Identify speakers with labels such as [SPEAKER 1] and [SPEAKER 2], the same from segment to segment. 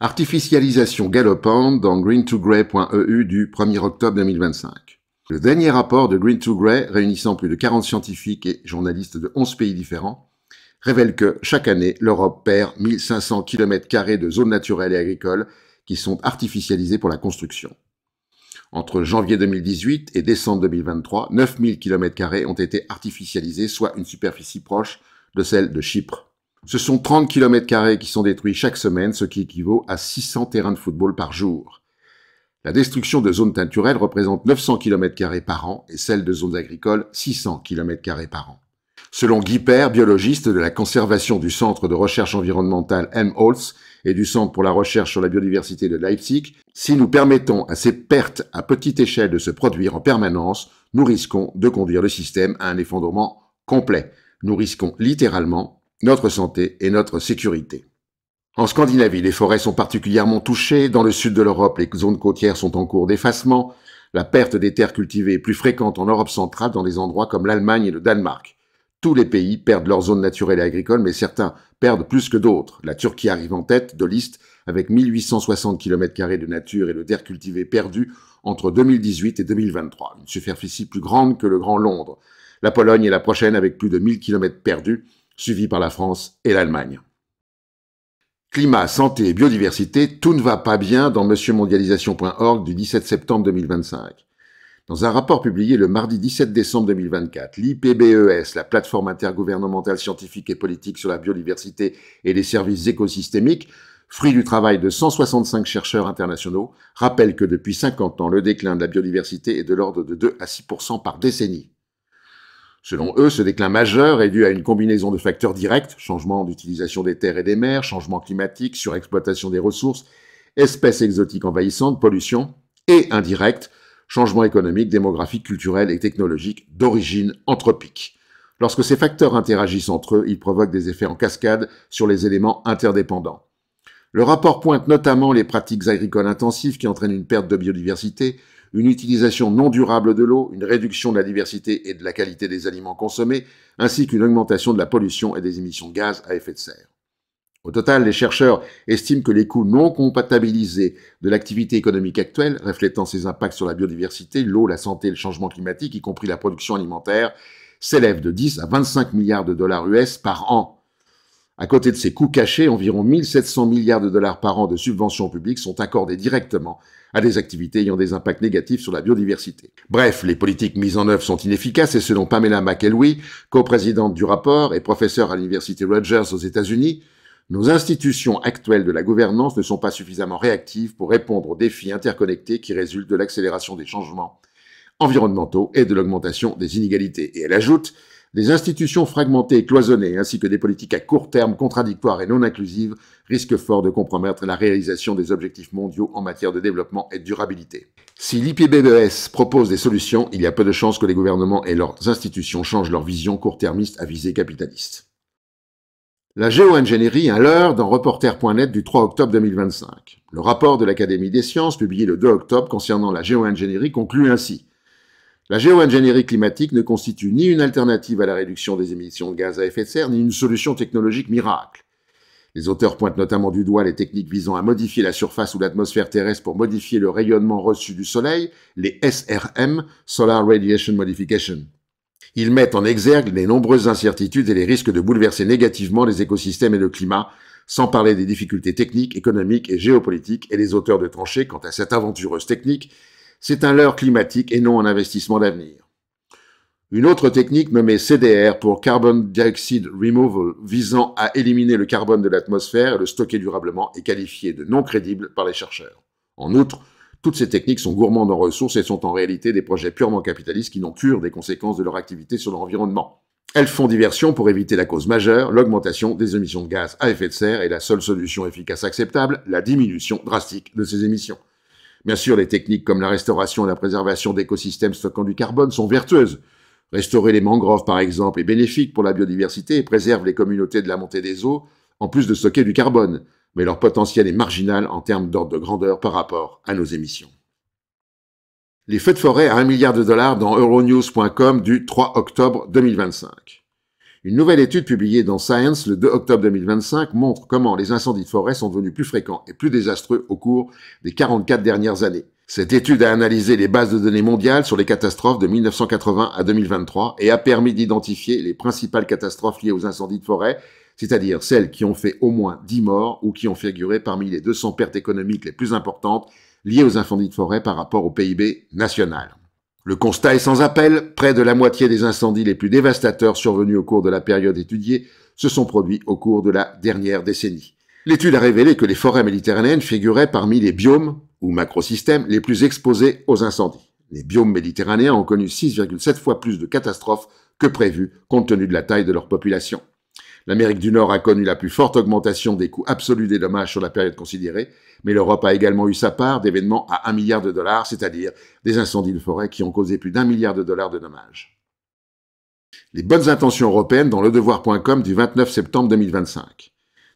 [SPEAKER 1] Artificialisation galopante dans green2grey.eu du 1er octobre 2025. Le dernier rapport de Green2Grey, réunissant plus de 40 scientifiques et journalistes de 11 pays différents, révèle que, chaque année, l'Europe perd 1500 km² de zones naturelles et agricoles qui sont artificialisées pour la construction. Entre janvier 2018 et décembre 2023, 9000 km² ont été artificialisés, soit une superficie proche de celle de Chypre. Ce sont 30 km² qui sont détruits chaque semaine, ce qui équivaut à 600 terrains de football par jour. La destruction de zones naturelles représente 900 km² par an et celle de zones agricoles 600 km² par an. Selon Guy Père, biologiste de la conservation du Centre de recherche environnementale Helmholtz et du Centre pour la recherche sur la biodiversité de Leipzig, si nous permettons à ces pertes à petite échelle de se produire en permanence, nous risquons de conduire le système à un effondrement complet. Nous risquons littéralement notre santé et notre sécurité. En Scandinavie, les forêts sont particulièrement touchées. Dans le sud de l'Europe, les zones côtières sont en cours d'effacement. La perte des terres cultivées est plus fréquente en Europe centrale dans des endroits comme l'Allemagne et le Danemark. Tous les pays perdent leurs zones naturelles et agricoles, mais certains perdent plus que d'autres. La Turquie arrive en tête de liste avec 1860 km² de nature et de terres cultivées perdues entre 2018 et 2023, une superficie plus grande que le Grand Londres. La Pologne est la prochaine avec plus de 1000 km perdus, suivie par la France et l'Allemagne. Climat, santé et biodiversité, tout ne va pas bien dans monsieurmondialisation.org du 17 septembre 2025. Dans un rapport publié le mardi 17 décembre 2024, l'IPBES, la plateforme intergouvernementale scientifique et politique sur la biodiversité et les services écosystémiques, fruit du travail de 165 chercheurs internationaux, rappelle que depuis 50 ans, le déclin de la biodiversité est de l'ordre de 2 à 6% par décennie. Selon eux, ce déclin majeur est dû à une combinaison de facteurs directs, changement d'utilisation des terres et des mers, changement climatique, surexploitation des ressources, espèces exotiques envahissantes, pollution, et indirects, changement économique, démographique, culturel et technologique d'origine anthropique. Lorsque ces facteurs interagissent entre eux, ils provoquent des effets en cascade sur les éléments interdépendants. Le rapport pointe notamment les pratiques agricoles intensives qui entraînent une perte de biodiversité, une utilisation non durable de l'eau, une réduction de la diversité et de la qualité des aliments consommés, ainsi qu'une augmentation de la pollution et des émissions de gaz à effet de serre. Au total, les chercheurs estiment que les coûts non comptabilisés de l'activité économique actuelle, reflétant ses impacts sur la biodiversité, l'eau, la santé et le changement climatique, y compris la production alimentaire, s'élèvent de 10 à 25 milliards de dollars US par an. À côté de ces coûts cachés, environ 1700 milliards de dollars par an de subventions publiques sont accordés directement à des activités ayant des impacts négatifs sur la biodiversité. Bref, les politiques mises en œuvre sont inefficaces et selon Pamela McElwee, coprésidente du rapport et professeure à l'université Rutgers aux États-Unis, nos institutions actuelles de la gouvernance ne sont pas suffisamment réactives pour répondre aux défis interconnectés qui résultent de l'accélération des changements environnementaux et de l'augmentation des inégalités. Et elle ajoute, des institutions fragmentées et cloisonnées, ainsi que des politiques à court terme contradictoires et non inclusives, risquent fort de compromettre la réalisation des objectifs mondiaux en matière de développement et de durabilité. Si l'IPBES propose des solutions, il y a peu de chances que les gouvernements et leurs institutions changent leur vision court-termiste à visée capitaliste. La géo-ingénierie, un leurre dans Reporter.net du 3 octobre 2025. Le rapport de l'Académie des sciences, publié le 2 octobre concernant la géo-ingénierie, conclut ainsi. La géo-ingénierie climatique ne constitue ni une alternative à la réduction des émissions de gaz à effet de serre, ni une solution technologique miracle. Les auteurs pointent notamment du doigt les techniques visant à modifier la surface ou l'atmosphère terrestre pour modifier le rayonnement reçu du Soleil, les SRM, Solar Radiation Modification. Ils mettent en exergue les nombreuses incertitudes et les risques de bouleverser négativement les écosystèmes et le climat, sans parler des difficultés techniques, économiques et géopolitiques, et les auteurs de trancher quant à cette aventureuse technique, c'est un leurre climatique et non un investissement d'avenir. Une autre technique nommée CDR pour Carbon Dioxide Removal, visant à éliminer le carbone de l'atmosphère et le stocker durablement, est qualifiée de non crédible par les chercheurs. En outre, toutes ces techniques sont gourmandes en ressources et sont en réalité des projets purement capitalistes qui n'ont cure des conséquences de leur activité sur l'environnement. Elles font diversion pour éviter la cause majeure, l'augmentation des émissions de gaz à effet de serre, et la seule solution efficace acceptable, la diminution drastique de ces émissions. Bien sûr, les techniques comme la restauration et la préservation d'écosystèmes stockant du carbone sont vertueuses. Restaurer les mangroves, par exemple, est bénéfique pour la biodiversité et préserve les communautés de la montée des eaux, en plus de stocker du carbone. Mais leur potentiel est marginal en termes d'ordre de grandeur par rapport à nos émissions. Les feux de forêt à 1 milliard de dollars dans Euronews.com du 3 octobre 2025. Une nouvelle étude publiée dans Science le 2 octobre 2025 montre comment les incendies de forêt sont devenus plus fréquents et plus désastreux au cours des 44 dernières années. Cette étude a analysé les bases de données mondiales sur les catastrophes de 1980 à 2023 et a permis d'identifier les principales catastrophes liées aux incendies de forêt, c'est-à-dire celles qui ont fait au moins 10 morts ou qui ont figuré parmi les 200 pertes économiques les plus importantes liées aux incendies de forêt par rapport au PIB national. Le constat est sans appel, près de la moitié des incendies les plus dévastateurs survenus au cours de la période étudiée se sont produits au cours de la dernière décennie. L'étude a révélé que les forêts méditerranéennes figuraient parmi les biomes ou macrosystèmes les plus exposés aux incendies. Les biomes méditerranéens ont connu 6,7 fois plus de catastrophes que prévu compte tenu de la taille de leur population. L'Amérique du Nord a connu la plus forte augmentation des coûts absolus des dommages sur la période considérée, mais l'Europe a également eu sa part d'événements à 1 milliard de dollars, c'est-à-dire des incendies de forêt qui ont causé plus d'1 milliard de dollars de dommages. Les bonnes intentions européennes dans ledevoir.com du 29 septembre 2025.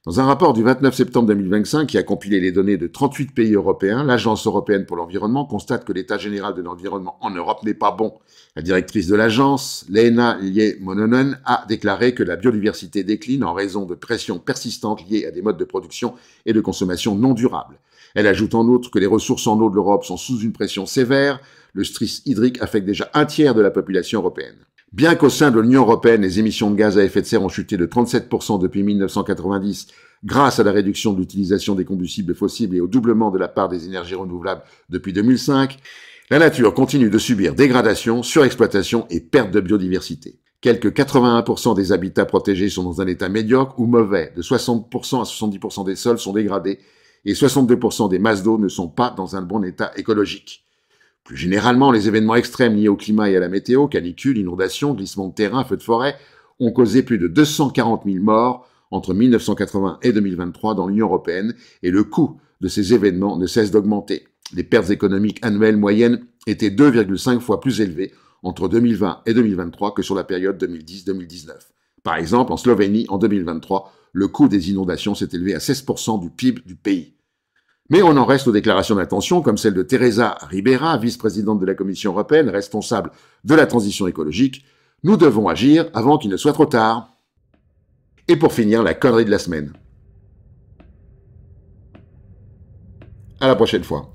[SPEAKER 1] Dans un rapport du 29 septembre 2025 qui a compilé les données de 38 pays européens, l'Agence européenne pour l'environnement constate que l'état général de l'environnement en Europe n'est pas bon. La directrice de l'agence, Leena Liimonen, a déclaré que la biodiversité décline en raison de pressions persistantes liées à des modes de production et de consommation non durables. Elle ajoute en outre que les ressources en eau de l'Europe sont sous une pression sévère, le stress hydrique affecte déjà un tiers de la population européenne. Bien qu'au sein de l'Union européenne, les émissions de gaz à effet de serre ont chuté de 37% depuis 1990 grâce à la réduction de l'utilisation des combustibles fossiles et au doublement de la part des énergies renouvelables depuis 2005, la nature continue de subir dégradation, surexploitation et perte de biodiversité. Quelques 81% des habitats protégés sont dans un état médiocre ou mauvais, de 60% à 70% des sols sont dégradés et 62% des masses d'eau ne sont pas dans un bon état écologique. Plus généralement, les événements extrêmes liés au climat et à la météo, canicules, inondations, glissements de terrain, feux de forêt, ont causé plus de 240 000 morts entre 1980 et 2023 dans l'Union européenne et le coût de ces événements ne cesse d'augmenter. Les pertes économiques annuelles moyennes étaient 2,5 fois plus élevées entre 2020 et 2023 que sur la période 2010-2019. Par exemple, en Slovénie, en 2023, le coût des inondations s'est élevé à 16% du PIB du pays. Mais on en reste aux déclarations d'intention, comme celle de Teresa Ribera, vice-présidente de la Commission européenne, responsable de la transition écologique. Nous devons agir avant qu'il ne soit trop tard. Et pour finir, la connerie de la semaine. À la prochaine fois.